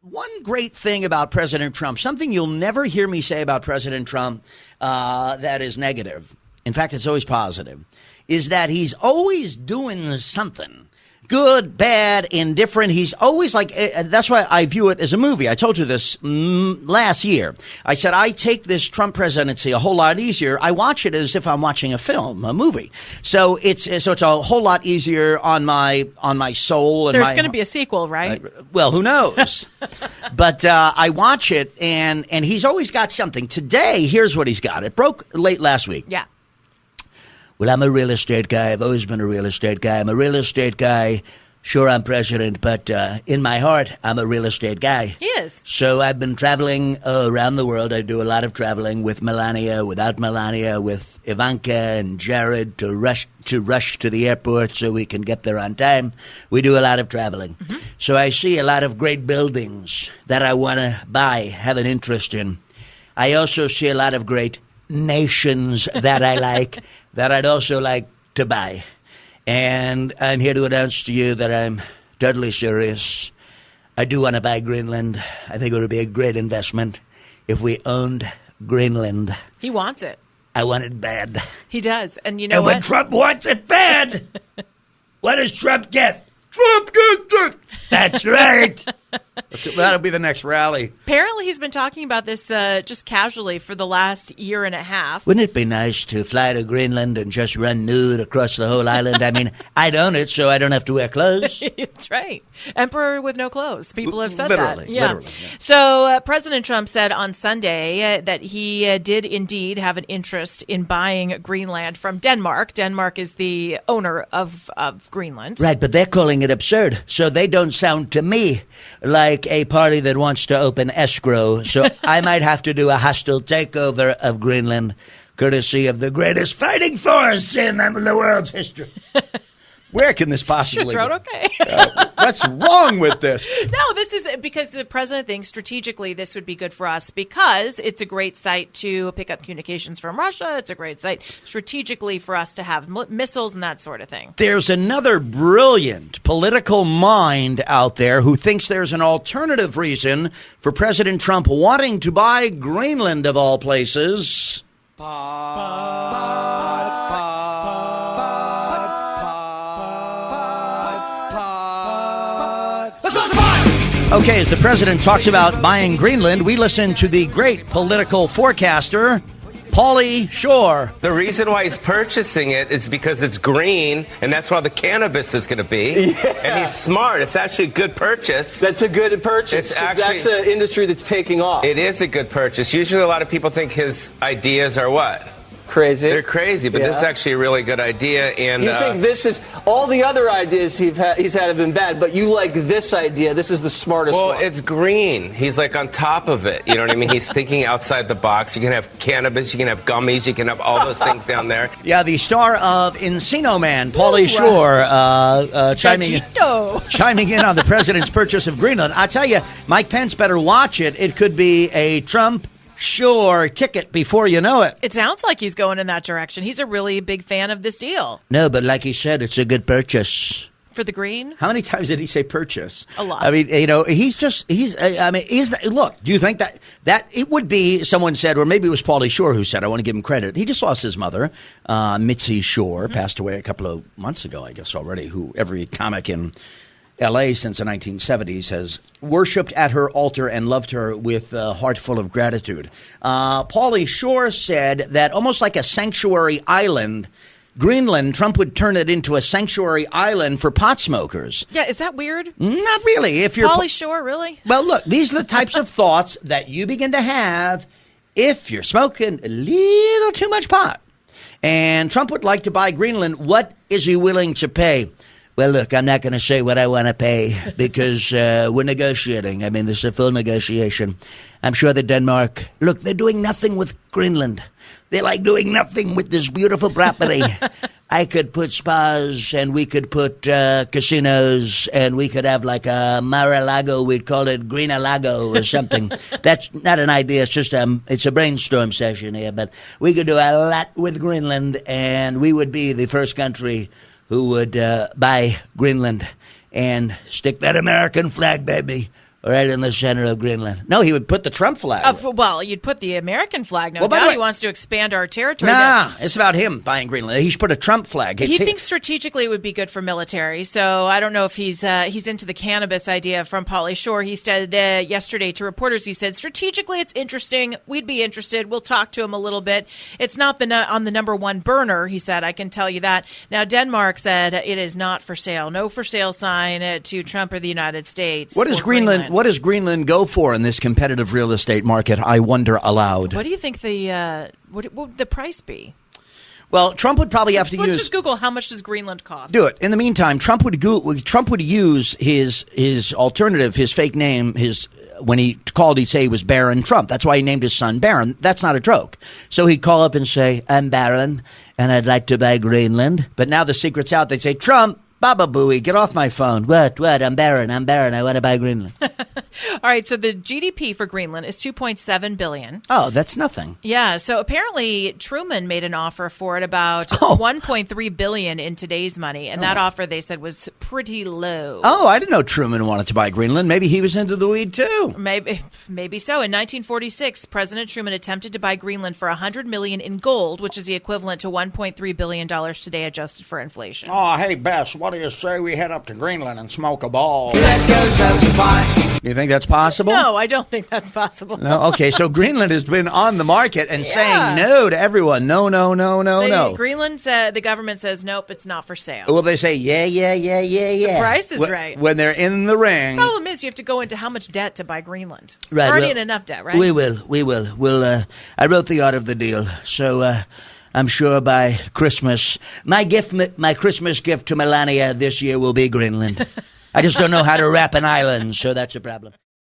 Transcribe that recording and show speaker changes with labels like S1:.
S1: one great thing about President Trump, something you'll never hear me say about President Trump that is negative, in fact, it's always positive, is that he's always doing something. Good, bad, indifferent. He's always like, that's why I view it as a movie. I told you this last year. I said, I take this Trump presidency a whole lot easier. I watch it as if I'm watching a film, a movie. So it's a whole lot easier on my soul. And
S2: there's going to be a sequel, right?
S1: Well, who knows? But I watch it, and he's always got something. Today, here's what he's got. It broke late last week.
S2: Yeah.
S1: Well, I'm a real estate guy. I've always been a real estate guy. I'm a real estate guy. Sure, I'm president, but in my heart, I'm a real estate guy.
S2: He is.
S1: So I've been traveling around the world. I do a lot of traveling with Melania, without Melania, with Ivanka and Jared to rush to the airport so we can get there on time. We do a lot of traveling. Mm-hmm. So I see a lot of great buildings that I want to buy, have an interest in. I also see a lot of great nations that I like, that I'd also like to buy. And I'm here to announce to you that I'm totally serious. I do want to buy Greenland. I think it would be a great investment if we owned Greenland.
S2: He wants it.
S1: I want it bad.
S2: He does. And you know
S1: what? And when Trump wants it bad, what does Trump get? Trump gets it. That's right. That'll be the next rally.
S2: Apparently, he's been talking about this just casually for the last year and a half.
S1: Wouldn't it be nice to fly to Greenland and just run nude across the whole island? I mean, I'd own it, so I don't have to wear clothes.
S2: That's right. Emperor with no clothes. People have said
S1: literally,
S2: that. Yeah.
S1: Literally, yeah.
S2: So President Trump said on Sunday that he did indeed have an interest in buying Greenland from Denmark. Denmark is the owner of Greenland.
S1: Right, but they're calling it absurd, so they don't sound to me like a party that wants to open escrow. So I might have to do a hostile takeover of Greenland, courtesy of the greatest fighting force in the world's history. Where can this possibly
S2: Your throat
S1: be?
S2: okay?
S1: What's wrong with this?
S2: No, this is because the president thinks strategically this would be good for us because it's a great site to pick up communications from Russia. It's a great site strategically for us to have missiles and that sort of thing.
S1: There's another brilliant political mind out there who thinks there's an alternative reason for President Trump wanting to buy Greenland, of all places. Okay, as the president talks about buying Greenland, we listen to the great political forecaster, Pauly Shore.
S3: The reason why he's purchasing it is because it's green, and that's why the cannabis is going to be. Yeah. And he's smart. It's actually a good purchase.
S4: That's a good purchase. That's an industry that's taking off.
S3: It is a good purchase. Usually a lot of people think his ideas are what?
S4: Crazy.
S3: They're crazy, but this is actually a really good idea. And
S4: you think this is all the other ideas he's had have been bad, but you like this idea? This is the smartest one.
S3: Well, it's green. He's like on top of it. You know what I mean? He's thinking outside the box. You can have cannabis, you can have gummies, you can have all those things down there.
S1: Yeah, the star of Encino Man, Pauly Shore, chiming in on the president's purchase of Greenland. I tell you, Mike Pence better watch it. It could be a Trump Sure ticket before you know it.
S2: It sounds like he's going in that direction. He's a really big fan of this deal.
S1: No, but like he said, it's a good purchase.
S2: For the green?
S1: How many times did he say purchase?
S2: A lot.
S1: I mean, you know, look, do you think that it would be, someone said, or maybe it was Pauly Shore who said, I want to give him credit. He just lost his mother, Mitzi Shore, passed away a couple of months ago, I guess already, who every comic in L.A. since the 1970s has worshipped at her altar and loved her with a heart full of gratitude. Pauly Shore said that almost like a sanctuary island, Greenland, Trump would turn it into a sanctuary island for pot smokers.
S2: Yeah, is that weird?
S1: Not really. If you're
S2: Pauly Shore, really?
S1: Well, look, these are the types of thoughts that you begin to have if you're smoking a little too much pot. And Trump would like to buy Greenland. What is he willing to pay? Well, look, I'm not going to say what I want to pay because we're negotiating. I mean, this is a full negotiation. I'm sure that Denmark, look, they're doing nothing with Greenland. They're like doing nothing with this beautiful property. I could put spas and we could put casinos and we could have like a Mar-a-Lago. We'd call it Green-a-Lago or something. That's not an idea. It's just it's a brainstorm session here. But we could do a lot with Greenland and we would be the first country who would buy Greenland and stick that American flag, baby, right in the center of Greenland. No, he would put the Trump flag.
S2: Well, you'd put the American flag. No
S1: Well, by the
S2: doubt
S1: way-
S2: he wants to expand our territory.
S1: Nah, it's about him buying Greenland. He should put a Trump flag.
S2: He thinks strategically it would be good for military. So I don't know if he's into the cannabis idea from Pauly Shore. He said yesterday to reporters, he said, strategically it's interesting. We'd be interested. We'll talk to him a little bit. It's not on the number one burner, he said. I can tell you that. Now, Denmark said it is not for sale. No for sale sign to Trump or the United States.
S1: What does Greenland go for in this competitive real estate market? I wonder aloud.
S2: What do you think what would the price be?
S1: Well, Trump would probably have to
S2: Let's
S1: use.
S2: just Google how much does Greenland cost.
S1: Do it. In the meantime, Trump would use his alternative, his fake name, when he called, he'd say he was Barron Trump. That's why he named his son Barron. That's not a joke. So he'd call up and say, I'm Barron, and I'd like to buy Greenland. But now the secret's out. They'd say, Trump, Baba Booey, get off my phone. What? I'm Barron. I want to buy Greenland.
S2: All right, so the GDP for Greenland is $2.7 billion.
S1: Oh, that's nothing.
S2: Yeah, so apparently Truman made an offer for it about $1.3 billion in today's money, and that offer, they said, was pretty low.
S1: Oh, I didn't know Truman wanted to buy Greenland. Maybe he was into the weed, too.
S2: Maybe so. In 1946, President Truman attempted to buy Greenland for $100 million in gold, which is the equivalent to $1.3 billion today, adjusted for inflation.
S1: Oh, hey, Bess, what do you say we head up to Greenland and smoke a ball?
S4: Let's go smoke some pot.
S1: Do you think that's possible?
S2: No, I don't think that's possible.
S1: No? Okay, so Greenland has been on the market and saying no to everyone. No.
S2: Greenland, the government says, nope, it's not for sale.
S1: Well, they say, yeah.
S2: The price is right.
S1: When they're in the ring.
S2: Problem is, you have to go into how much debt to buy Greenland.
S1: Right,
S2: Already in enough debt, right?
S1: We will. I wrote the art of the deal, so I'm sure by Christmas, my Christmas gift to Melania this year will be Greenland. I just don't know how to wrap an island, so that's a problem.